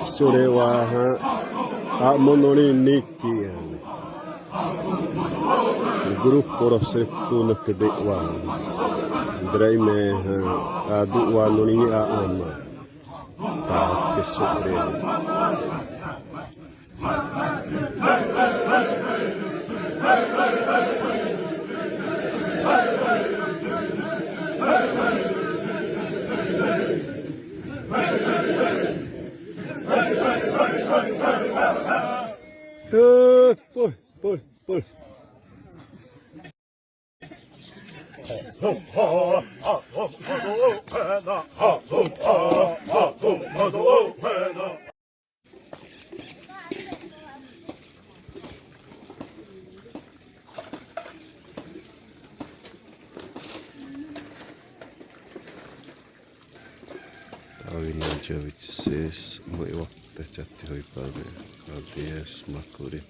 それはmonolinikian gruppo rossetto ntebewan draime adu wanoni ama ta kesore Pull. Avinajavitses moiwaqtachatti hoipave aldies makuri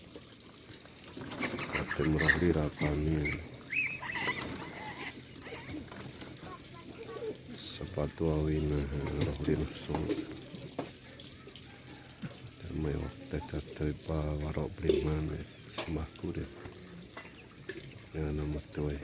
temurahri rapani sepatu awina rohri nusut moiwaqtachatti hoipa warok brimane simakuri ya namatoi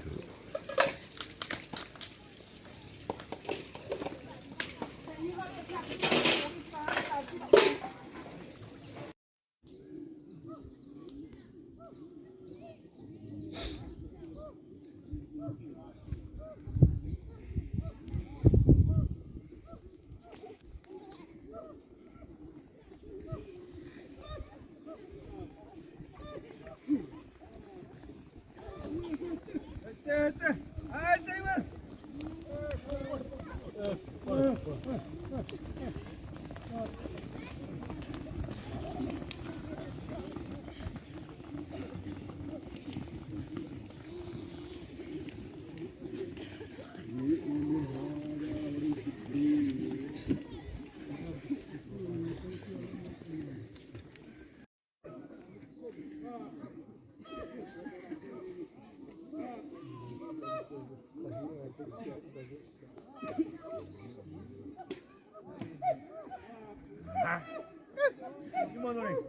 Gimana nih?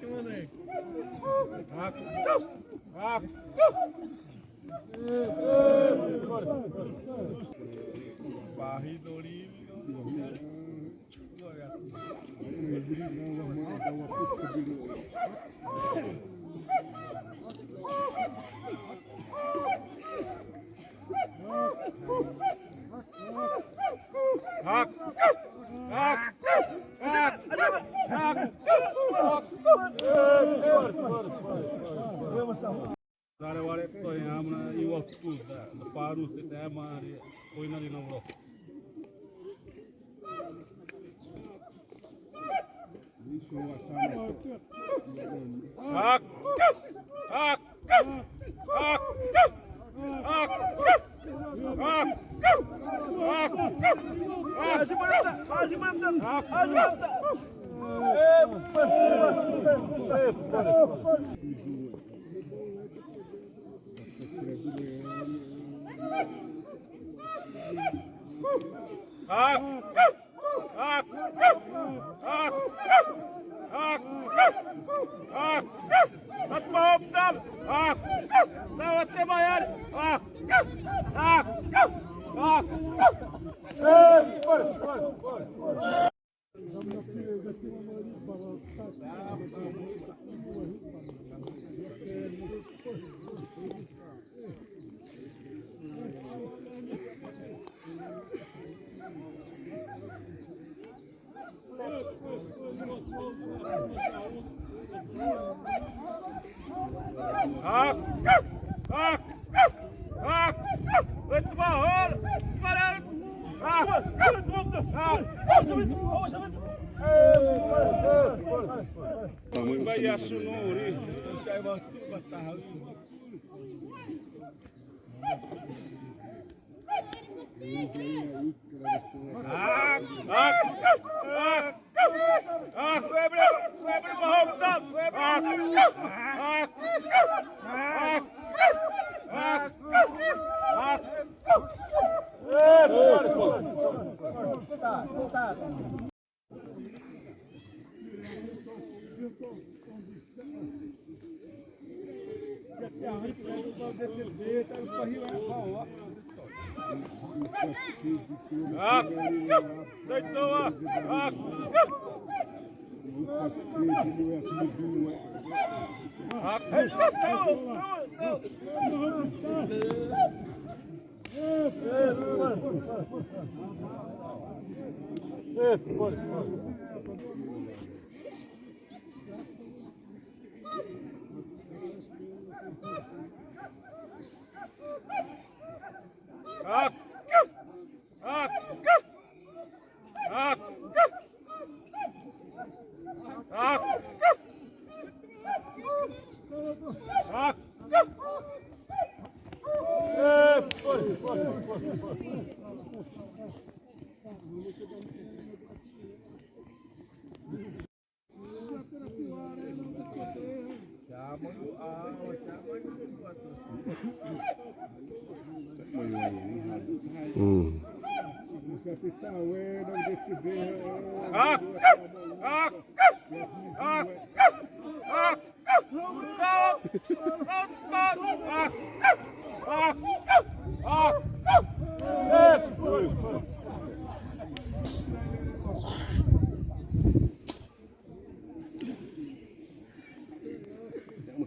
Gimana nih? Bahi doli. Cara wale to yamna iwal tu da paru te mari koina di namro hak Vai sunuri.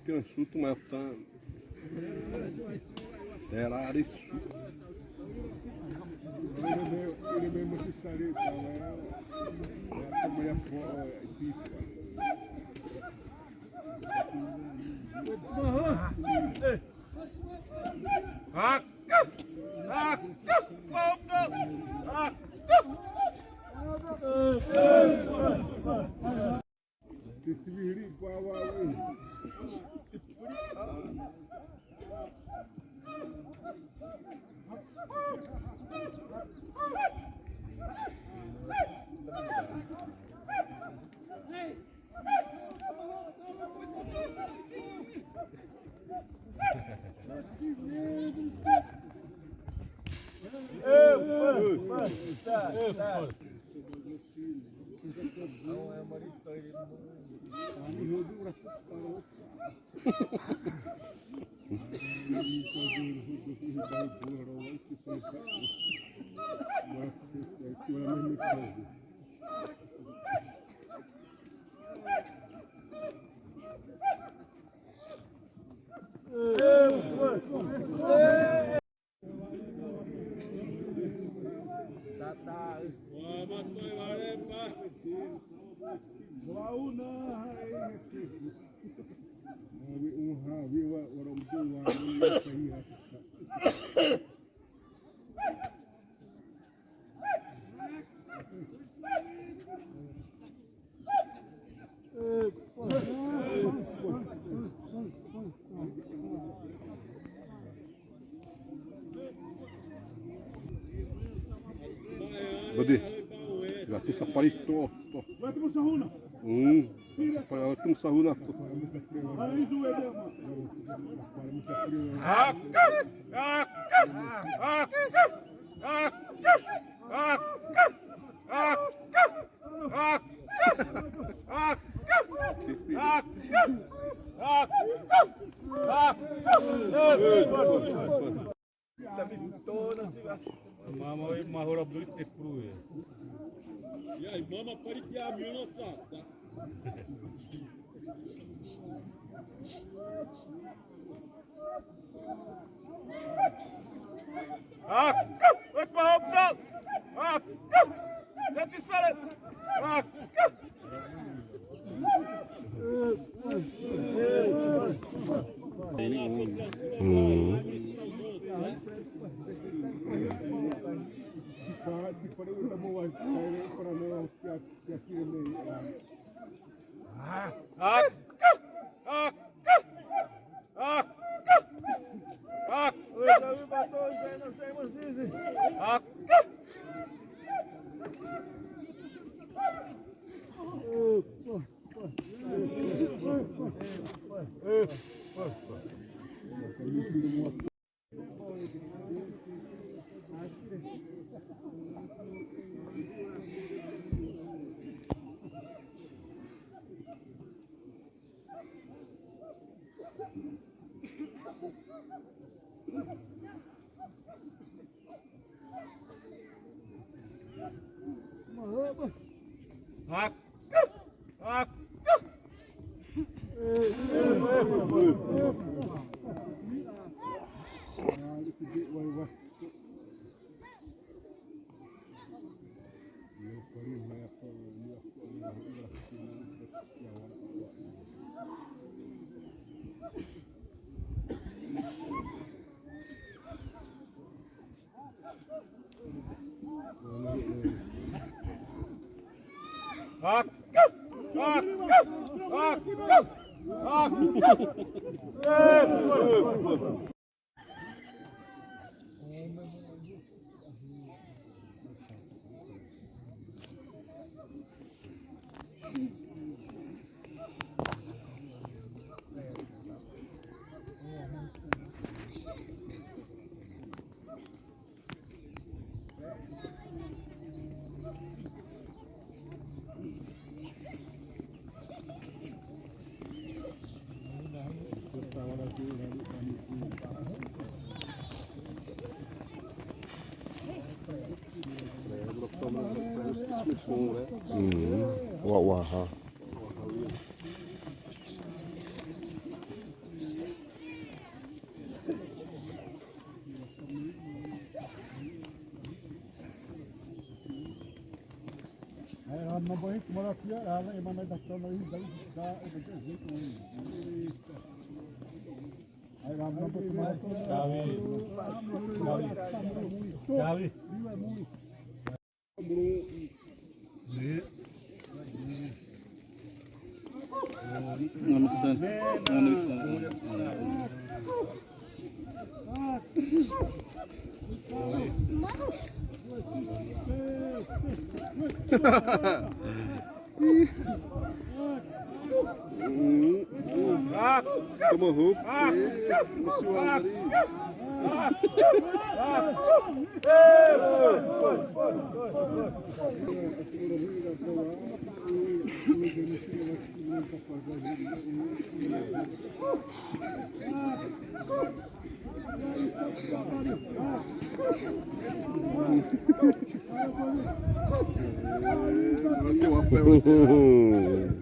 Tem um suto, mas tá. Terá isso. Ele mesmo que saiu, a mulher pipa. Esse viri igual a Budi. Ja tässä paristuu. Laita sahuna. Paristuu sahuna. Ai isu edema. Mama vai mahora duit tekru ya. Ya mama parit ya amyono sa. Let me help them. Let me sell it. Wah, ha. Não vou reclamar aqui, ela é uma da cama aí, dá jeito aí. Aí vamos tomar Gavi. Toma roupa.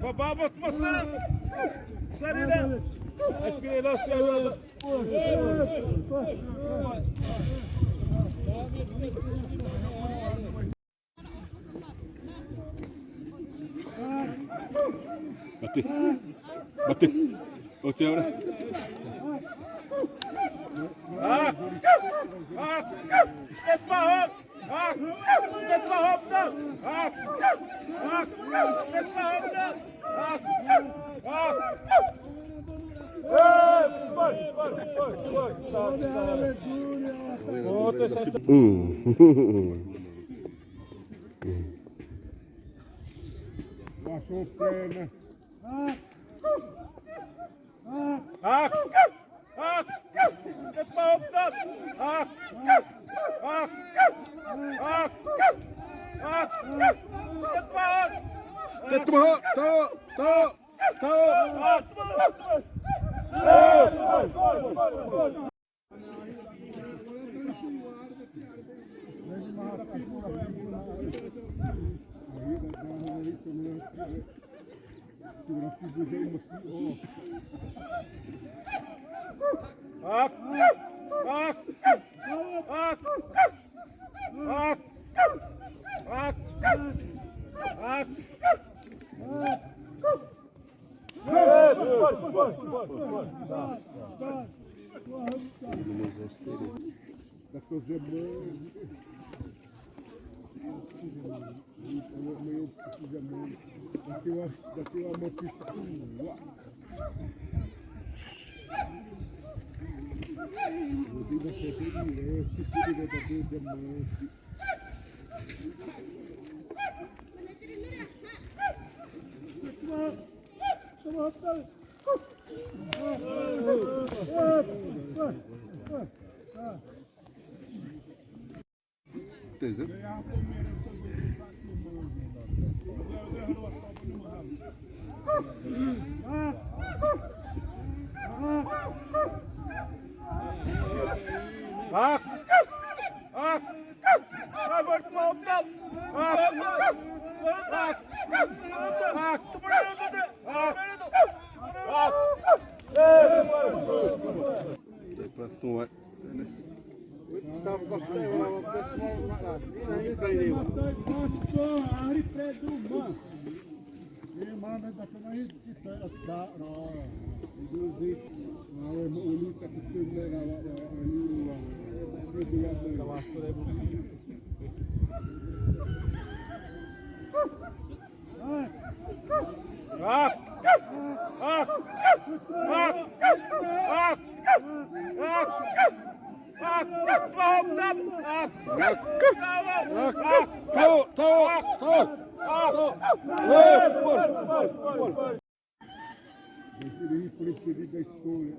Baba batmasın. Sarıda. Ekmeği nasıl yalan? Bate. Bate. Bate agora. Passou perna. Da coisa boa. Meio precisamente. Daqui uma pista. Eu digo que eu tenho direito, se tiver da diamante. Preferi da escolha.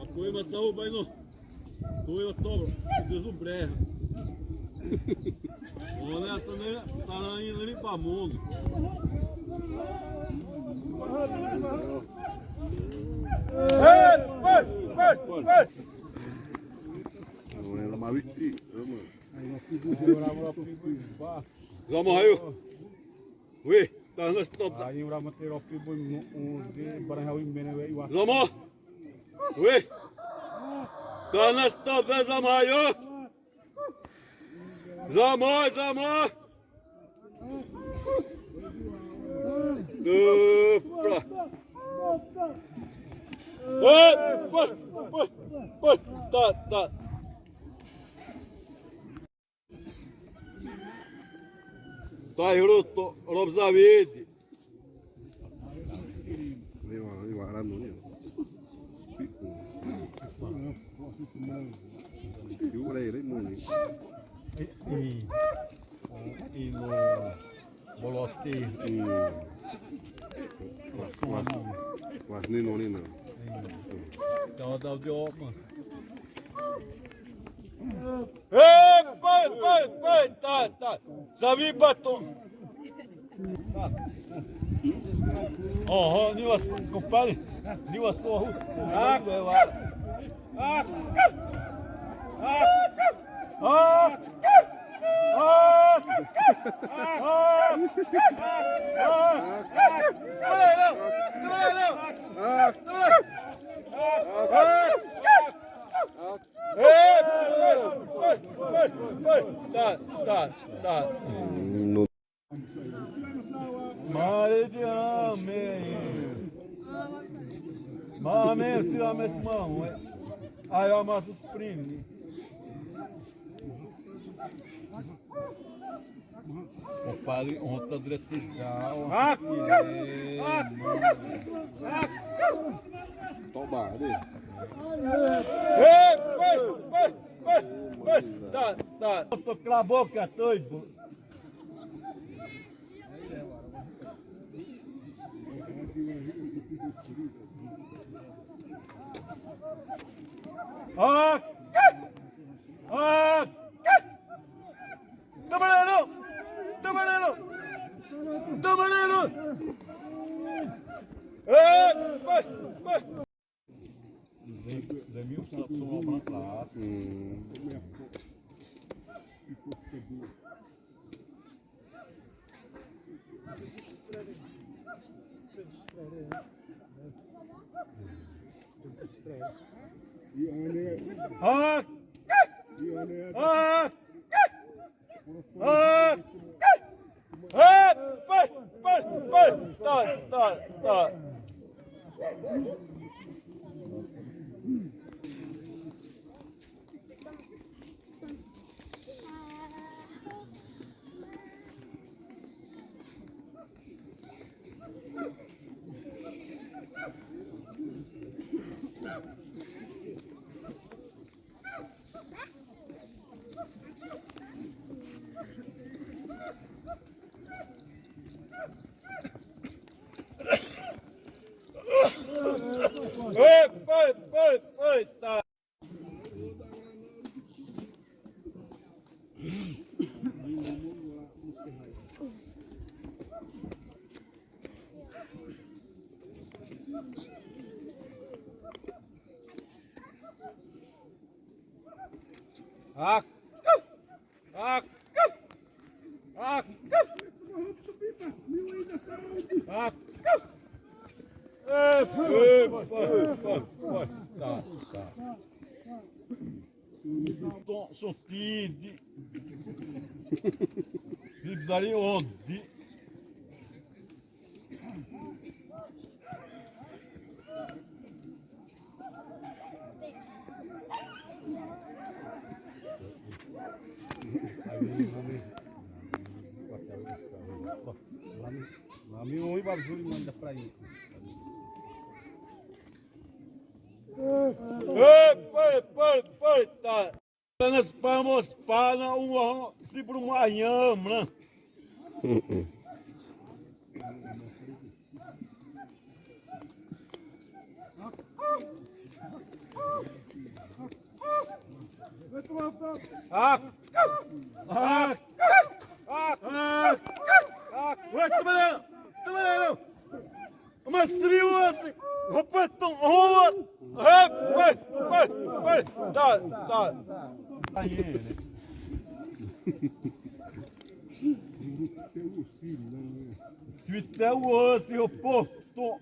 Apoio, mas saúde, vai no. Apoio, tomo. Deus o brejo. Honesta, né? Saranha, limpa mundo. Ei! Ela mais que mano. Zama hayo. Weh, dah nak stop tak? Ayo orang mati ropi pun di barang hawi mana iwa. Zama. Weh. Dah nak stop dah Zama hayo. Zama. Dupra. Tak. Tá, Hiroto, Robzavide. Eu arano ne. Eu orei muito. Ilo boloti. Mas nem não. Então dá o de opa. Pai, tá. Zavi batom. Oh, ni was compadre. Ni was so. Tá. No Mame, se ama esse mão. Aí eu amasso os primos. O padre ontem direto já. Toma, ali. Tá. Tô com a boca doido. Tamarelo! Vai! Demi o santo só uma plata. Tá. Tá. Sottidi. Zibzari oddi. Mami oi babzuri manda pra aí. Tá. Nós vamos para um Sibrumanhama. Mas Beton, rua. Vai. Tá. Até o osso, eu porto.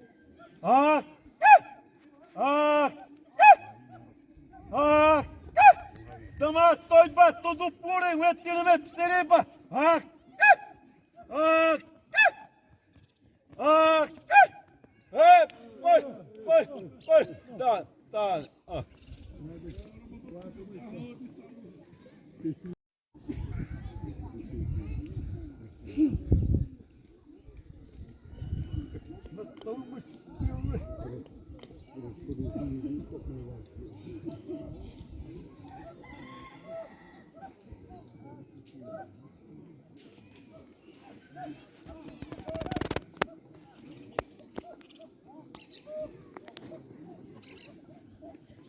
Tama toy ba todo pure wetine me psere ba. Vai. Tá.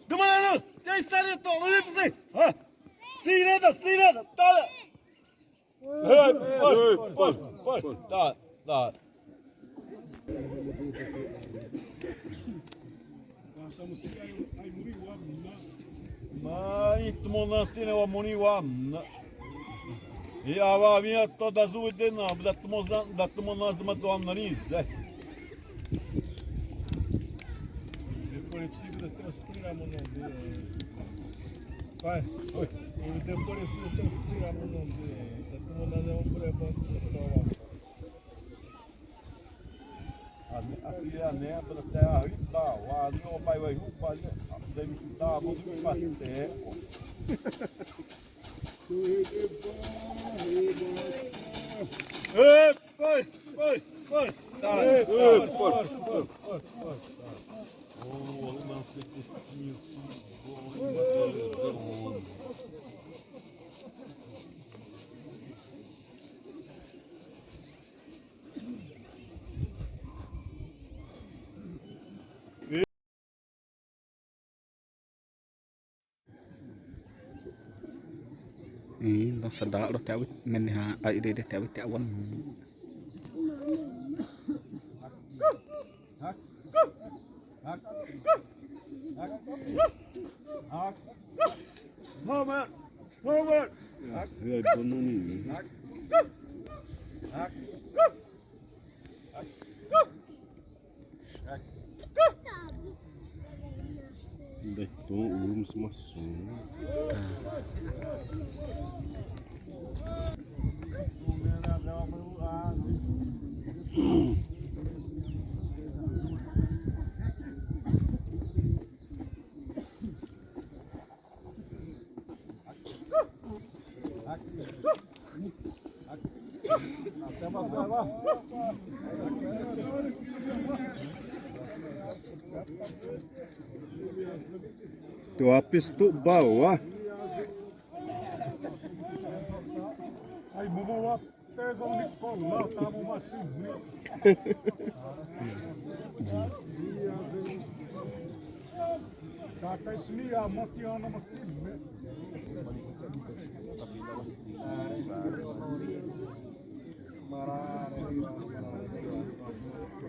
Come on, tem saída toda, não é para se nada, tá. Tá. Mas tu monasine o moniwa. E a minha toda azul de não, da tu monasma tu amnari. Depois é possível transferir a mão dele. Pai, depois é possível transferir a mão dele. Da tua mão não é bom que você prova. Assim a neta até a rita, o ali o pai vai roubar, deve estar muito mais tempo. Vai. Tá. Oh, não sei que nó sẽ đỡ nó theo mình ha ấy đây để theo quân Thomas. Rồi con nó nhỉ. Đây, tôi uống một số. Tu apis tu bawah. Aí, vamos tesão de colar, tá uma assim. Tá até esse dia, motiana, né?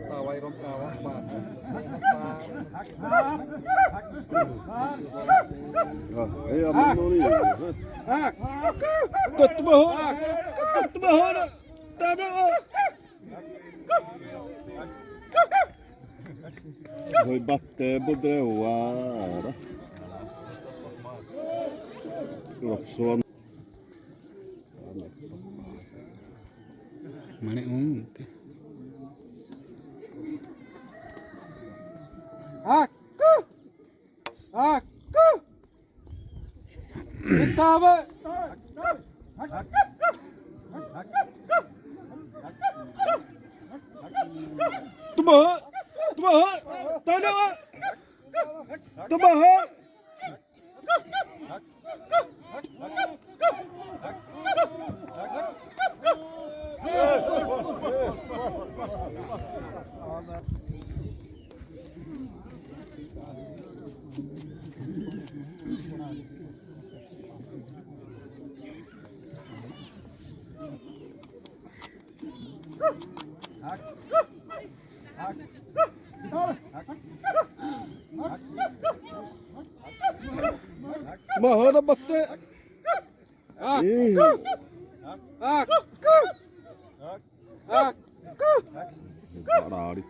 Tawai rom kawah pak. Aí a mão não nhỉ. Tut bahona. Tá não. Rồi bater bodreuara. Ropson. mana Aku. Betapa. Tumah. Tanah. Tumah. Tubarão bater. Ih. Caralho.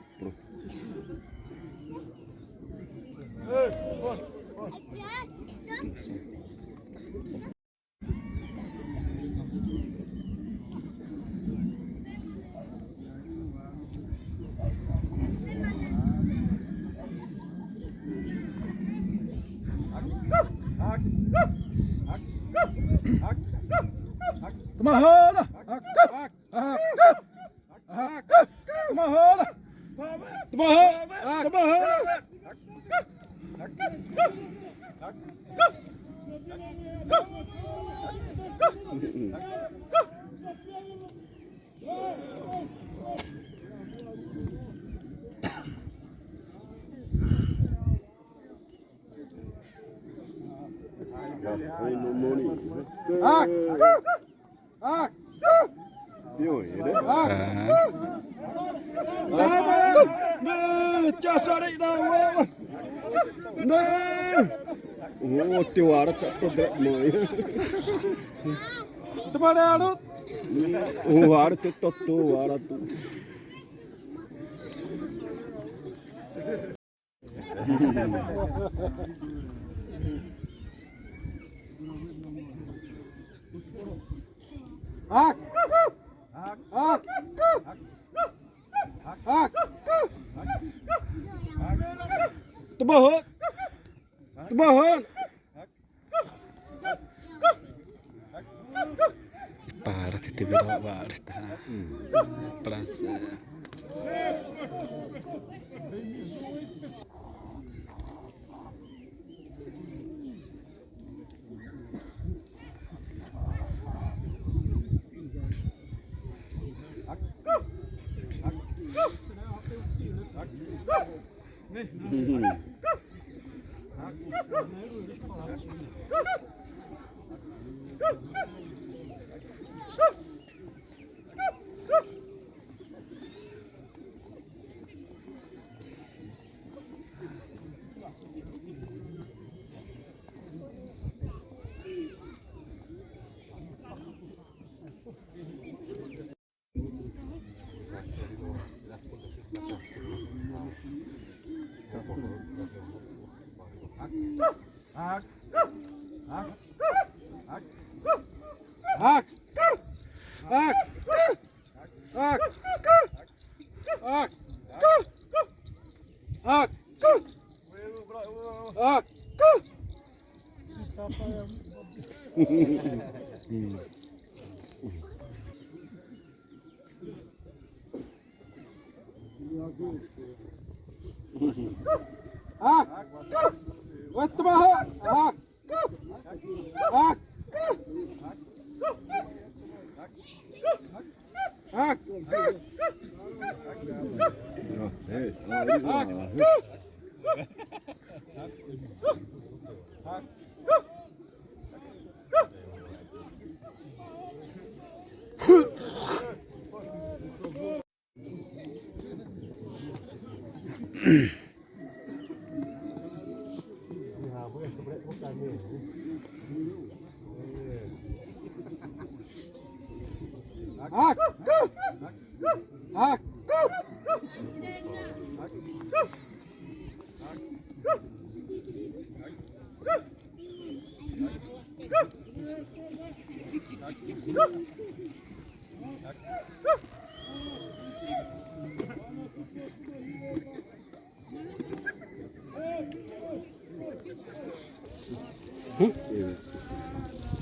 Tumarrona! Tumarrona! Tubarão. Já foi no moninho. Viu ele? Não, tia sarei da uva. Não. O teu ar tá todo mãe. Tubarão! O ar te totou, o ar tu. Tubarão. Tubarão. Para te virar varta. Prazer.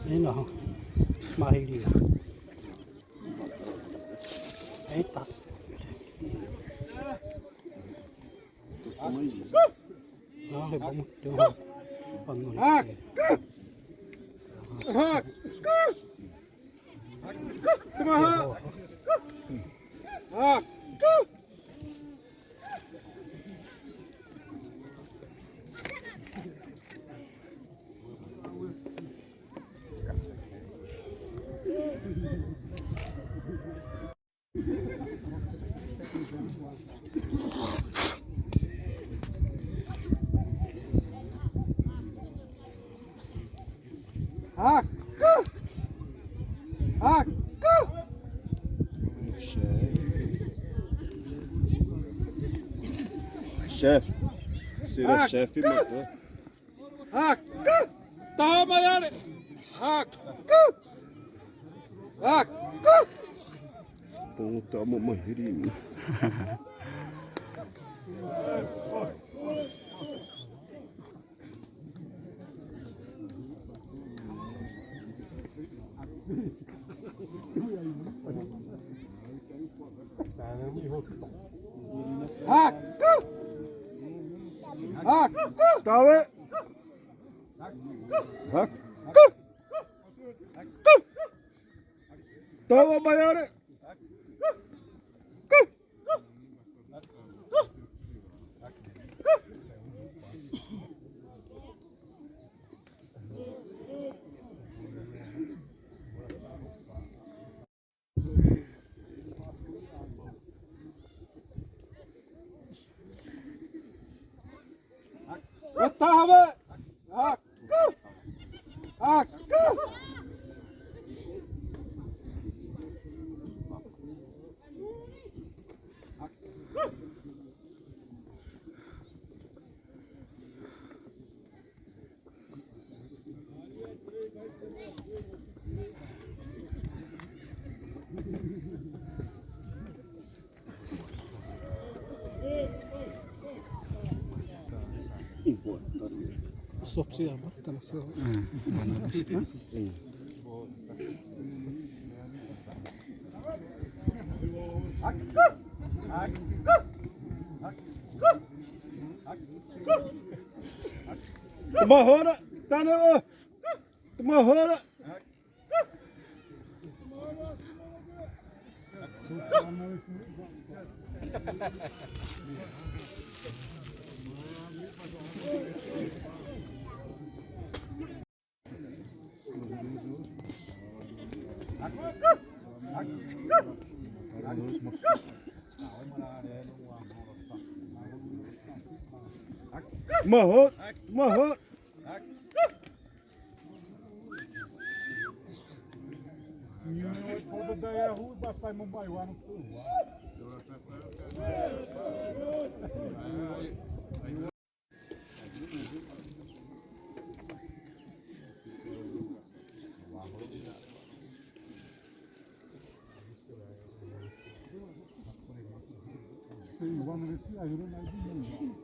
Não, Marília. Eita. Não, é bom. Hak. Hak. Chefe. Seria chefe, mano. Hak. Toma, Yane. Hak. Hak. Puta, a mamãe rindo. Hak. Hak. Tahu? Hak. Tahu bayar? Tahu? Hak. Hak. Sopsi apa? Tanah sel. Mana besi? Tomahora. Tanah. Tomahora. Tomahor. Tomahor. Quando der a rua, vai sair Mumbai-Uá no sul. Sim, vamos ver se ajuda mais de mim.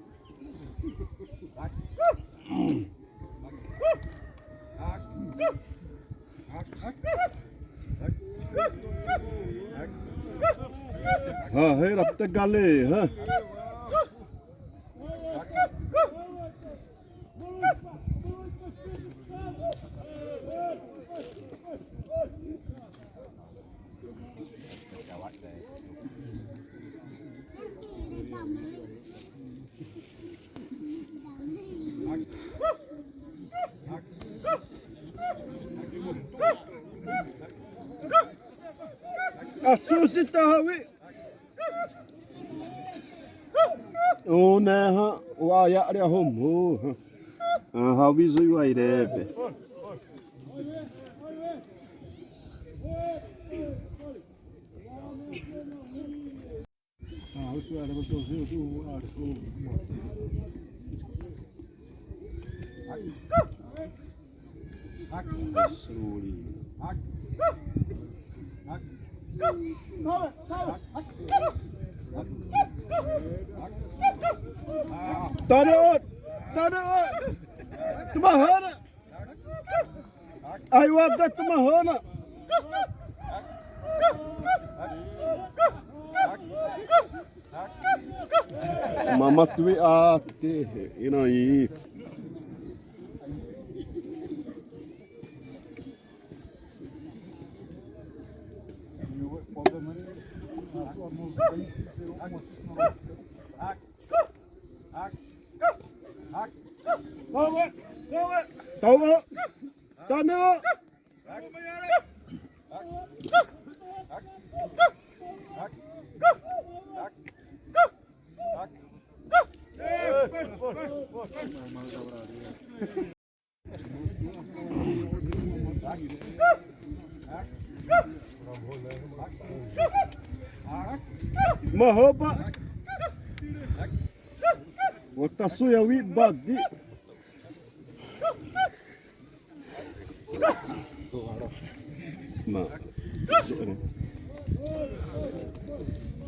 हाँ है अब तक गाले हाँ Asusi tahawi o neha o aya ria homo hawi zui wa irebe Isso era o que eu vi do Arthur. Tanah Tomahora I want that Tomahora Mama tui ate ina I Tahu Tanah Mahoba. Wakasuya wi badi. Ma. Sorry.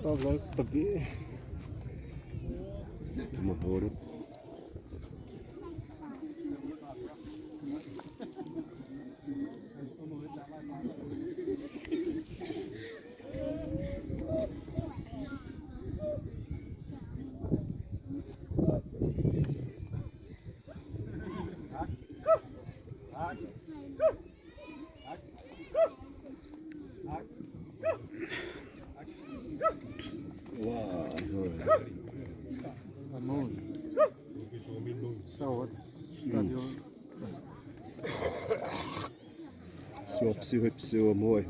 Allah tapi. Mahoro. Siwa moi.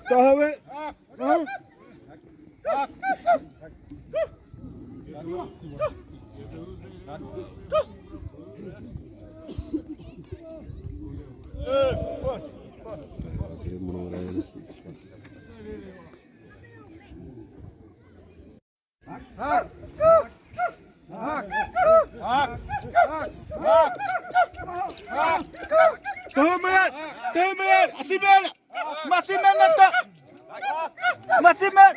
Tahu Temen, Asimen, masih men tak? Masih men.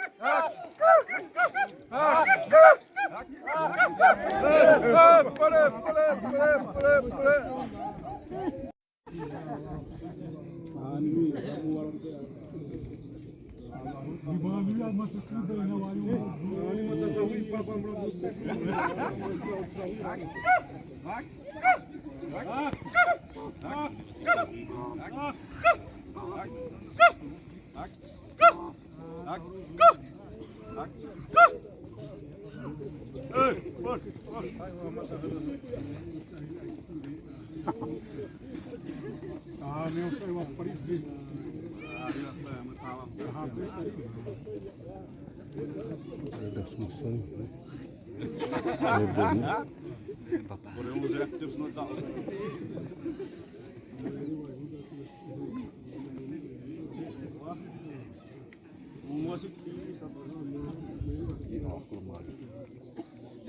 Meu saiu aparecido. Das musuh.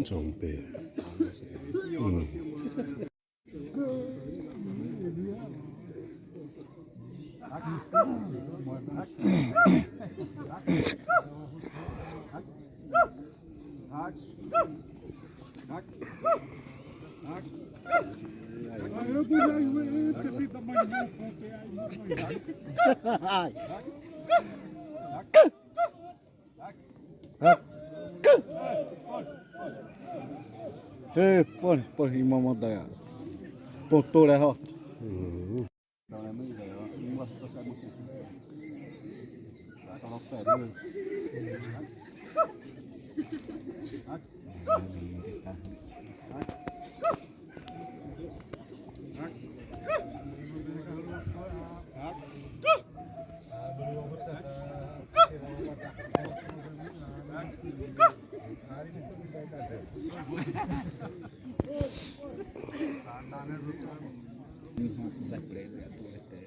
Sampai. Por imam daya. Potol ha. Hmm. Zai prego, até.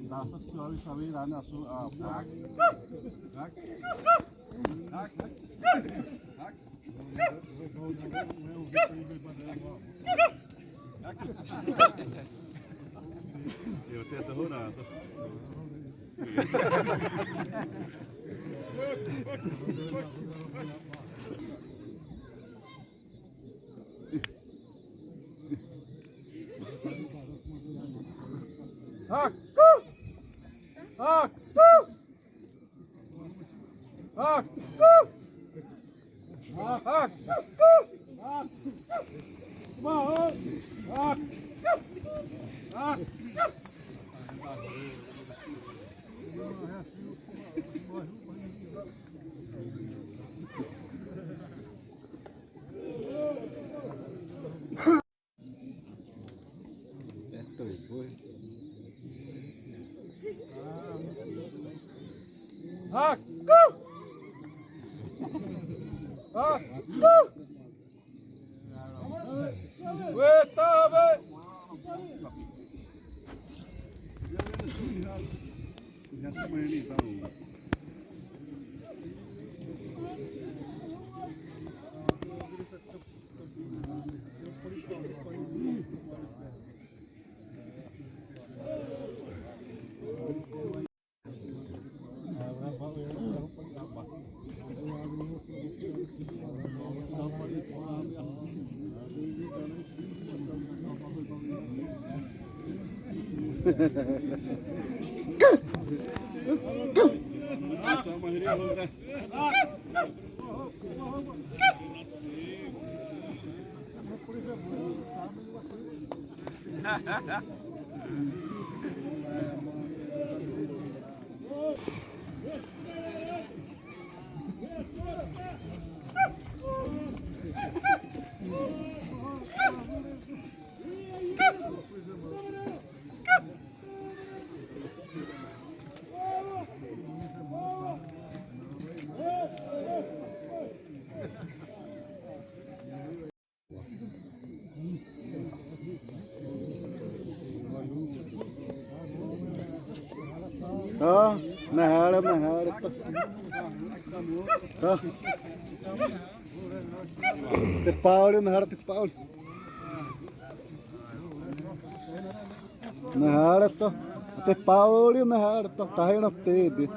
Dasar sawi rana su pak. Eu tento rodado. Nahar te Paulo, nahar te Paulo. Nahar to te Paulo, nahar to tayo na tede.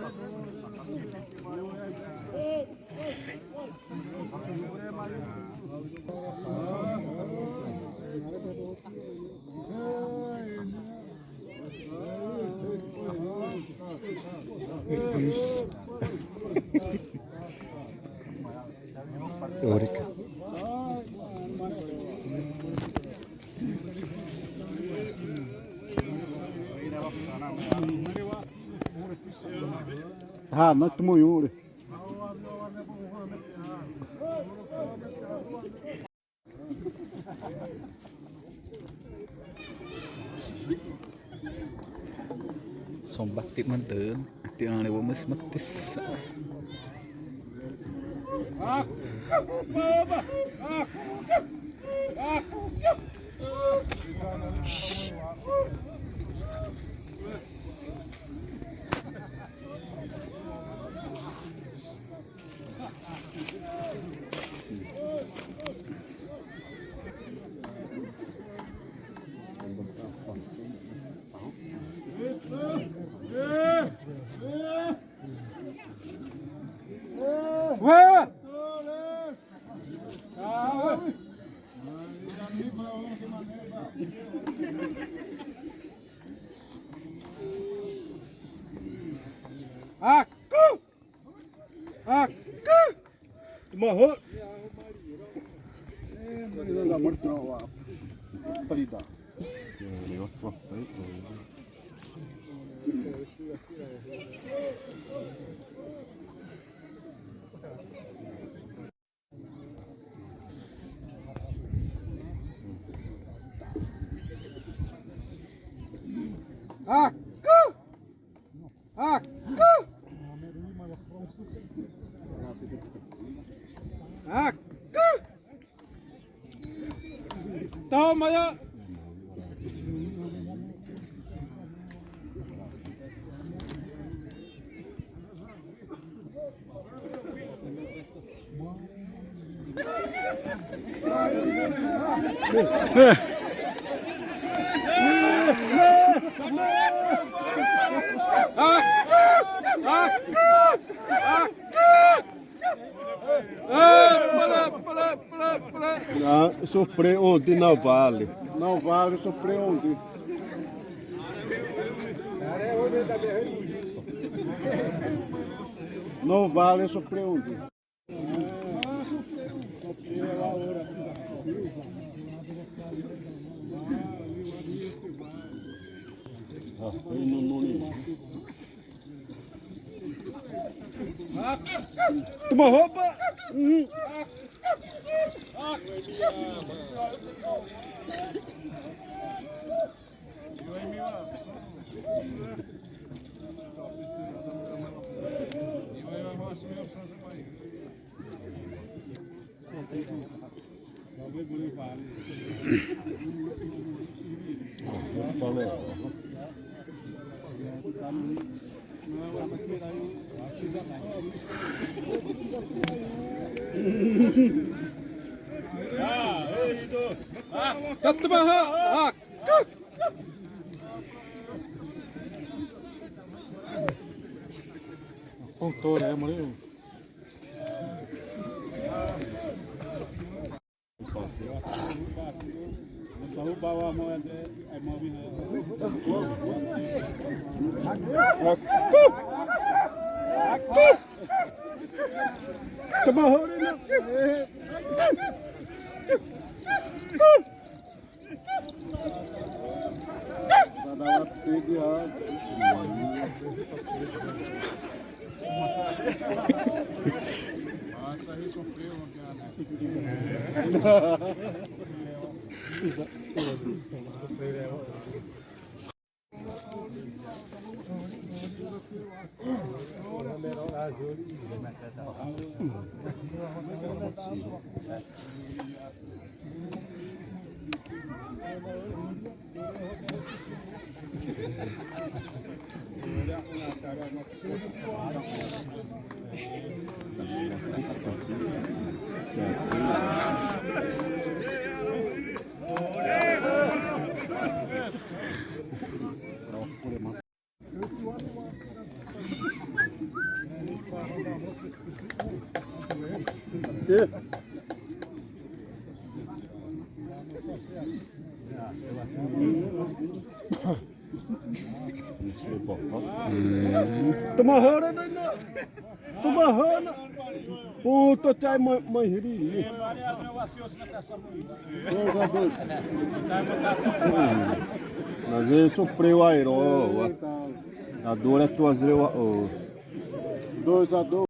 Eurica. Ah, não te moiure. Sombat tip manten, ti ang lewo mas matis. Yeah. Marro. Da martão, Trida. Toma ya. Surpreende não vale. Não vale, surpreende. Não vale, surpreende. Toma roupa. Pontou, né, mano? Selalu bawa mau Tomahana na. Tomahana. Puta, tem mãe ri. Mas ele supriu a Iroa. A dor é tua zreu. 2-2.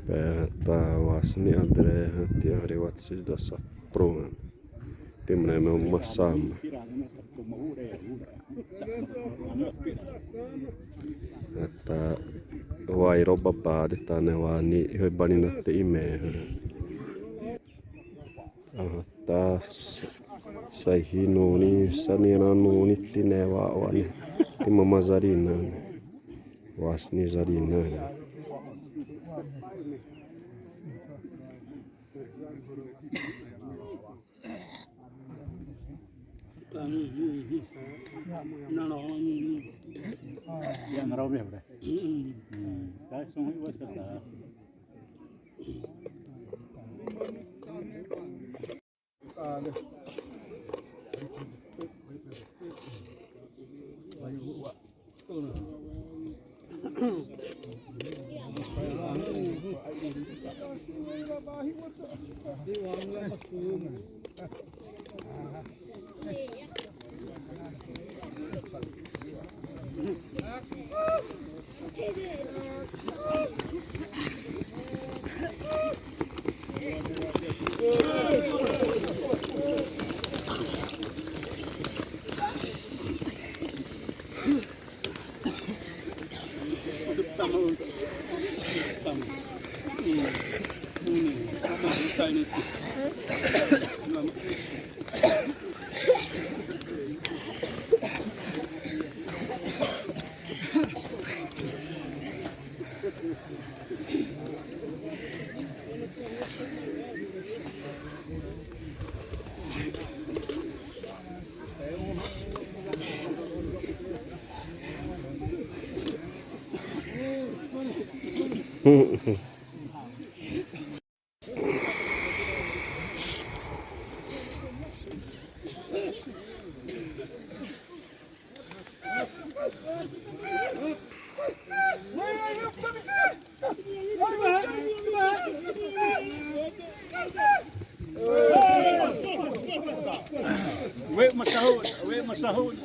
Päätavasni André Tiari Vatsisdossa Proen. Timremme on massaamme. Että vai roba päädetään ne vaan niin hyvin natte imeen. Aha, taas sai hinuuni sanina nuunitti ne vaan timma mazarina wasni zarina. Wait masahod.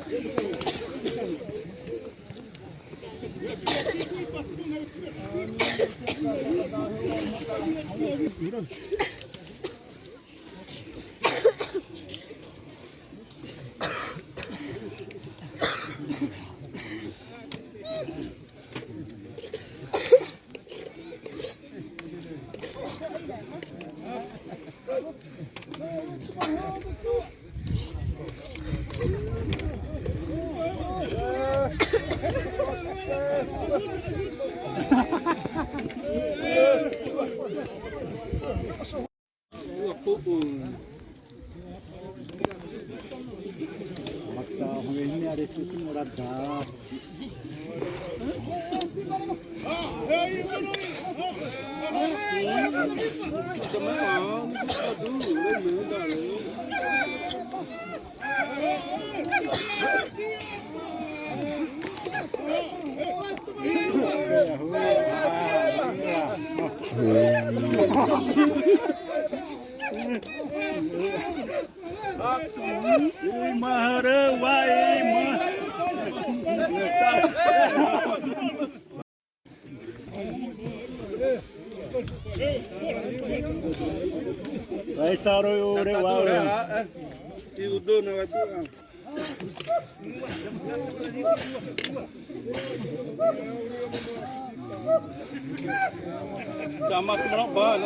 Ai saro ore wa. Udo na watu. Sama semua bal.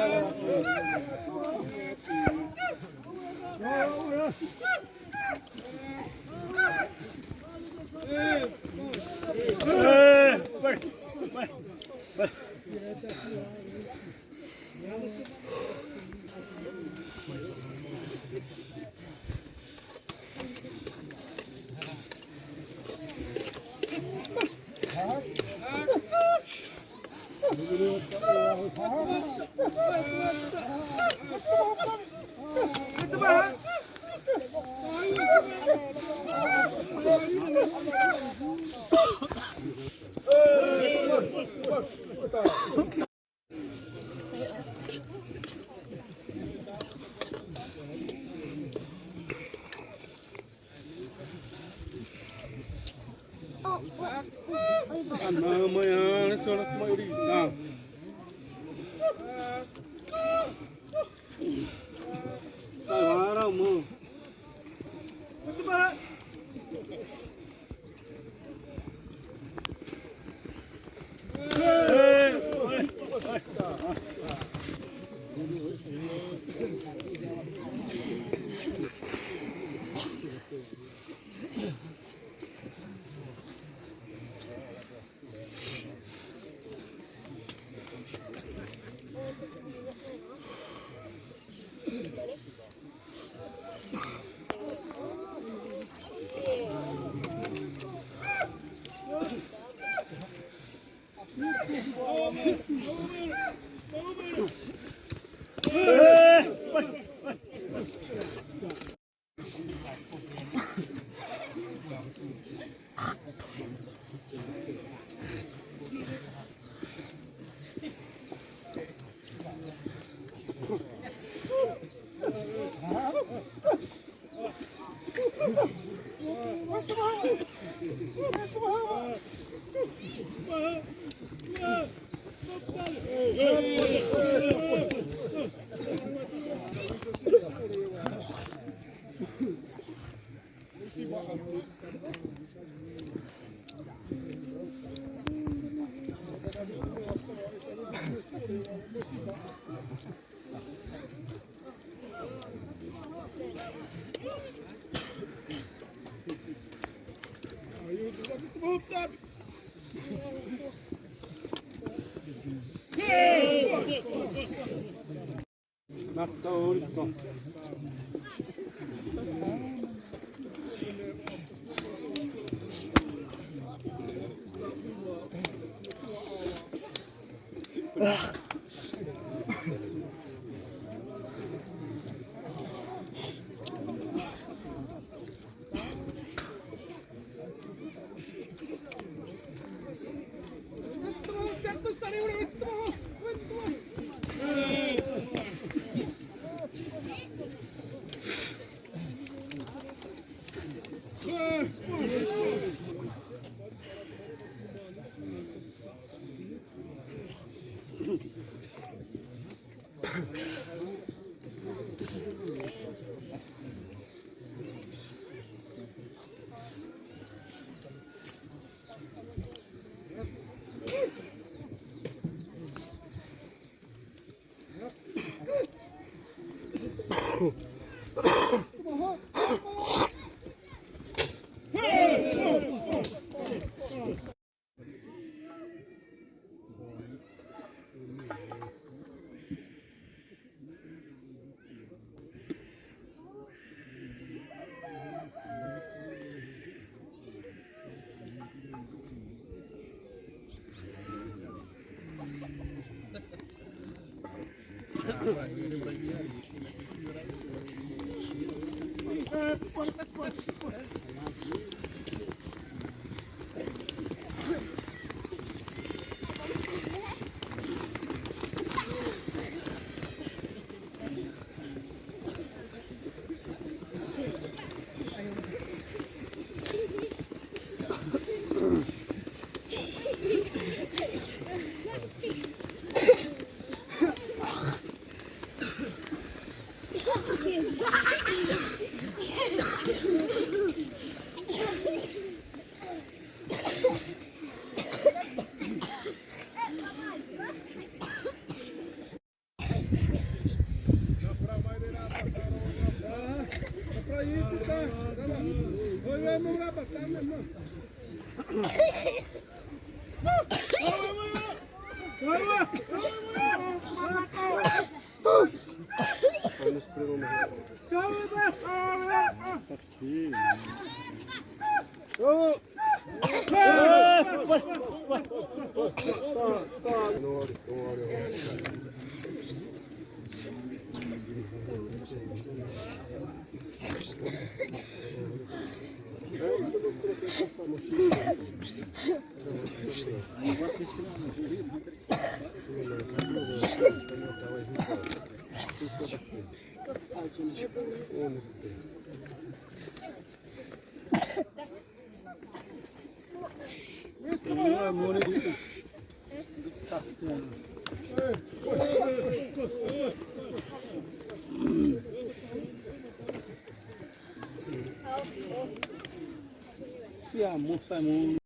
Ya, moça, não.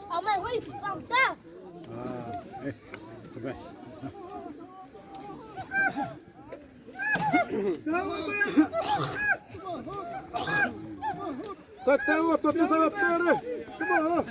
Ông mày huy phòng tao. Sateu, Totti Salvatore! Come on!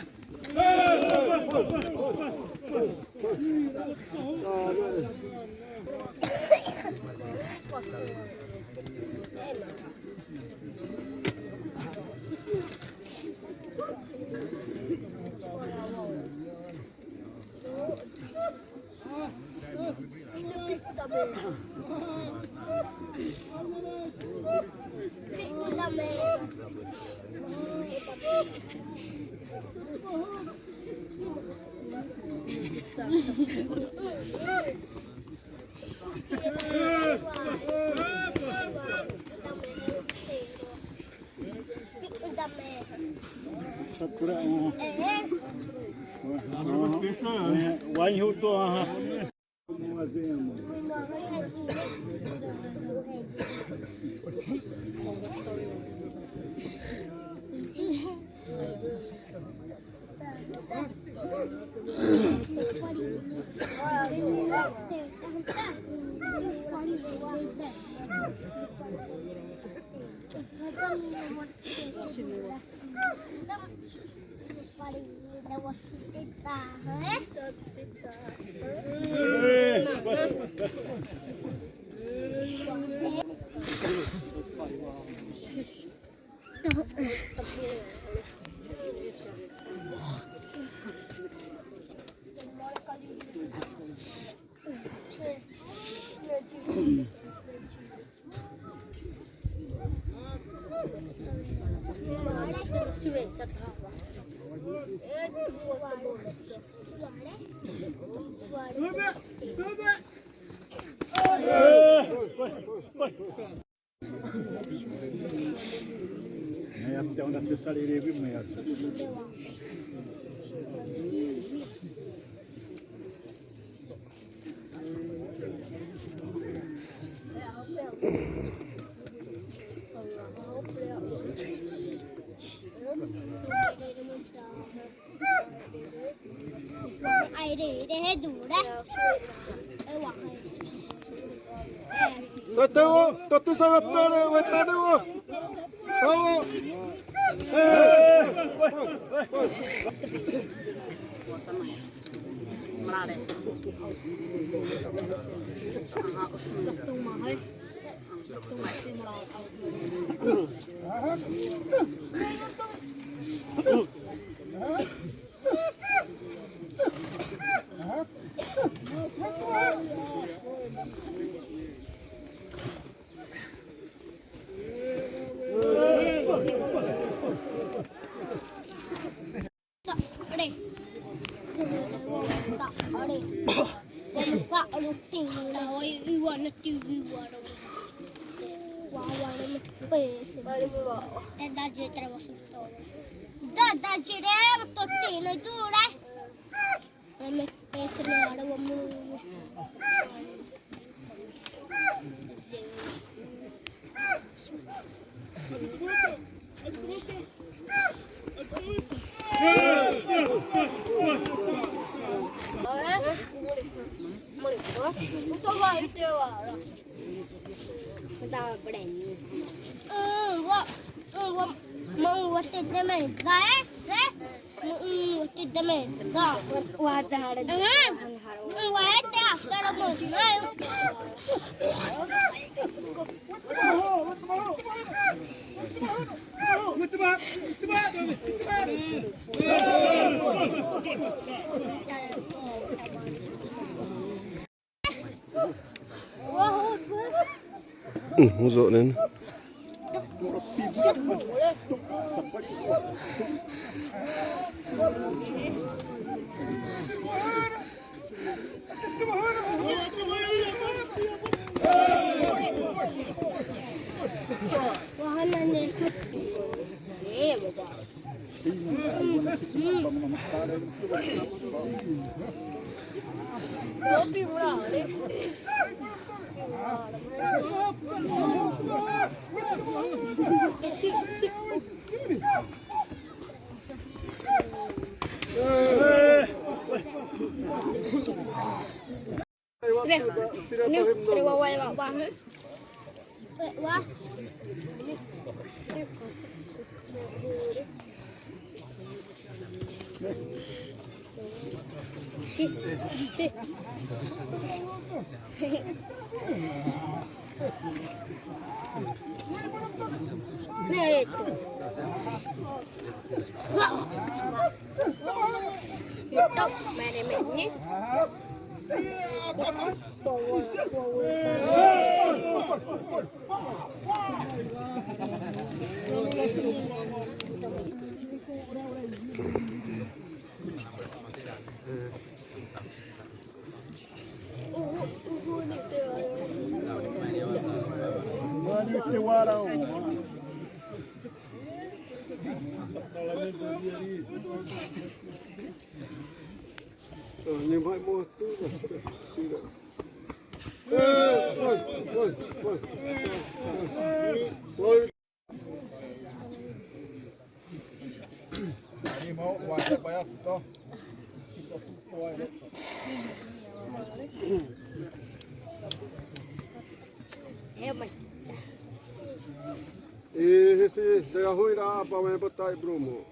Vai em Ruto, Até onde você sairia, viu, merda? Ai để hết đủ đấy. Đây quả này. Sateu, Totti Salvatore, Guardalo! Bravo! Đây. Ở đây. Gạo lục tỉnh rồi, yêu nó tiêu yêu đâu. Wow, nó pese. Da gente era tutto. Da giremo tottino e tu dai. Non pese no da uomo. ai teu ora. Da breni. Vou te também. Vai? Te também. Dá. Vai dar. Vai dar. Sara muito, não. Muito bom. Masuk ni. Sí. Neto. Neto, mana ni? Ni vai morto. Ini mau wajah bayar toh. Kita tuai. E esse da rua irá para vai botar Bruno.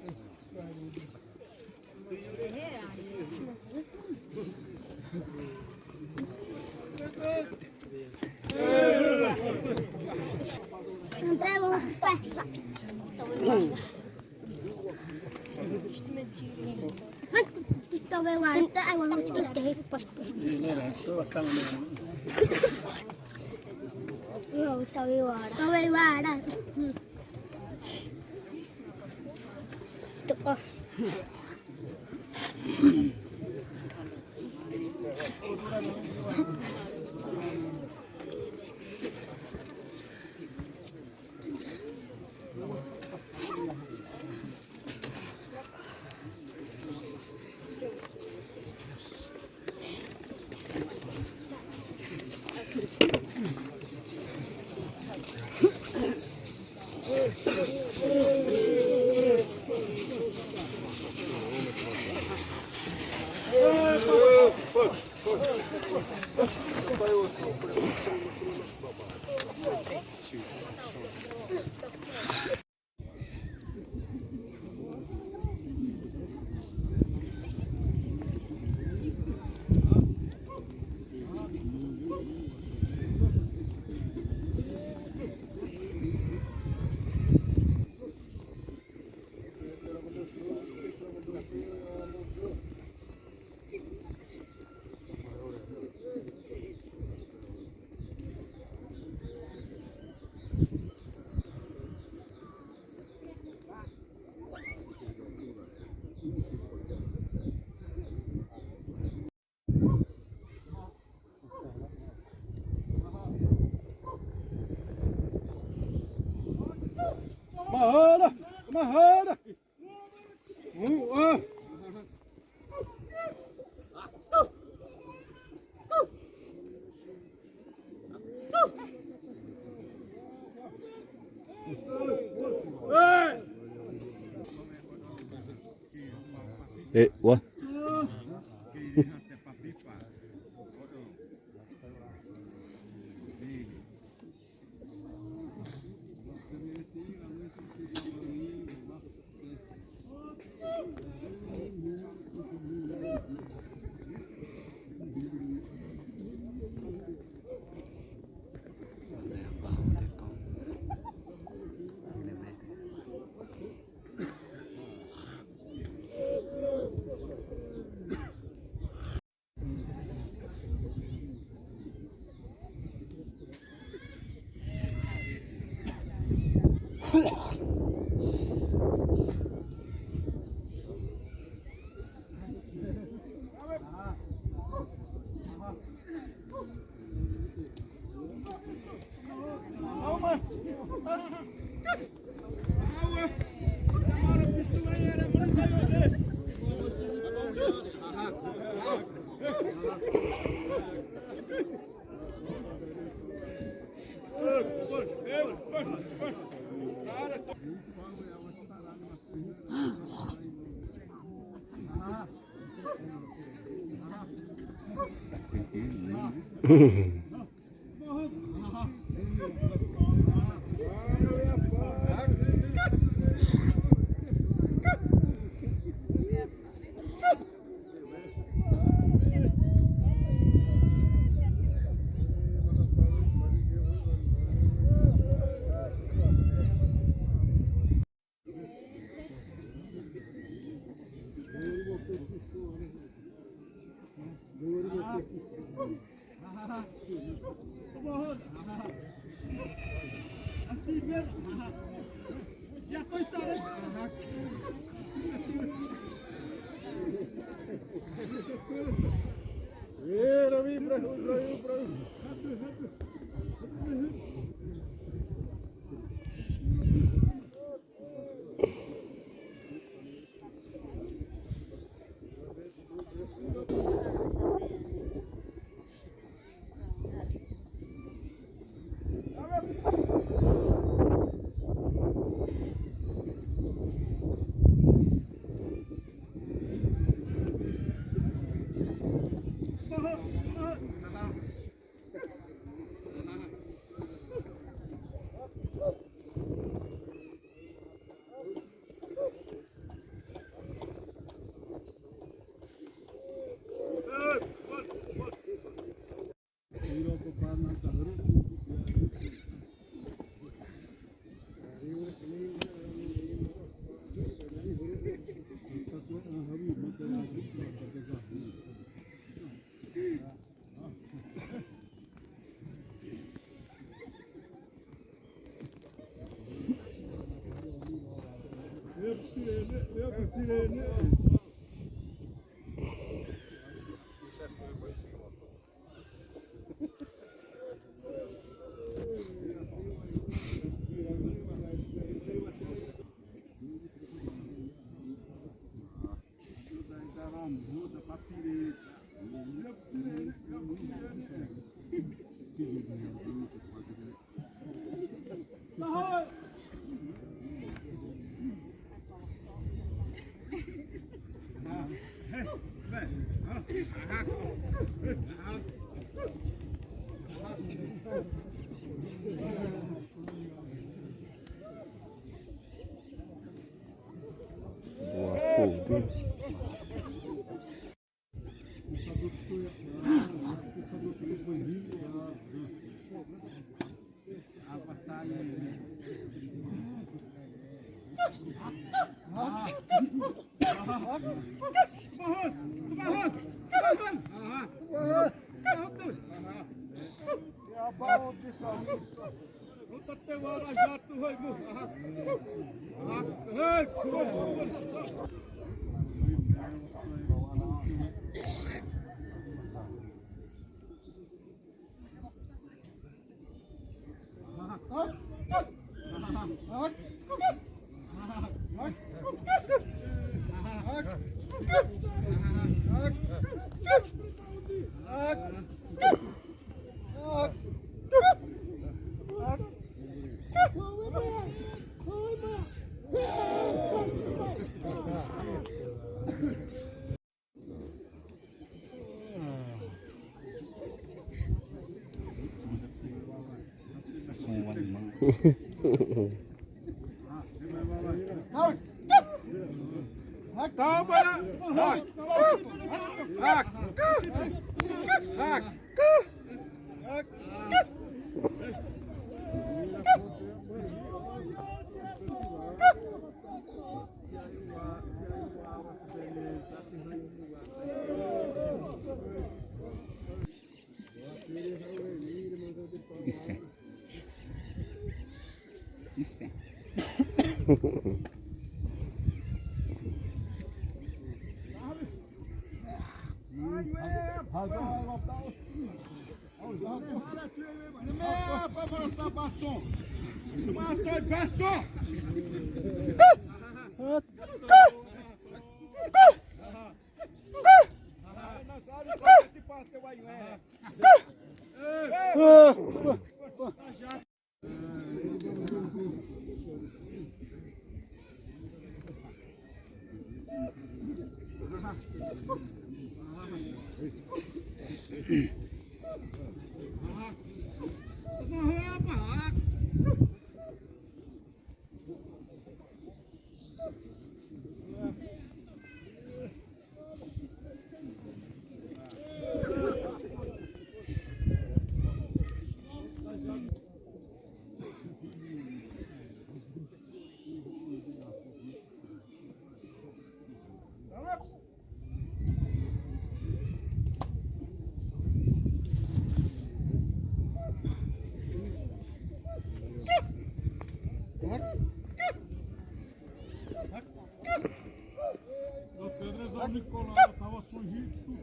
Mahara. Wah. Isso é. Isso é. O Pedro Nicolau tava sorrindo tudo.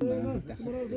Não, tá certo.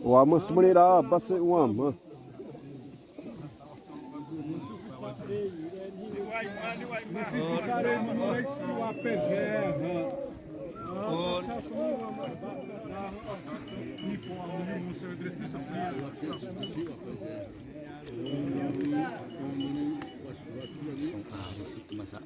Wama sebenarnya basa wama. São carros, isso, mas a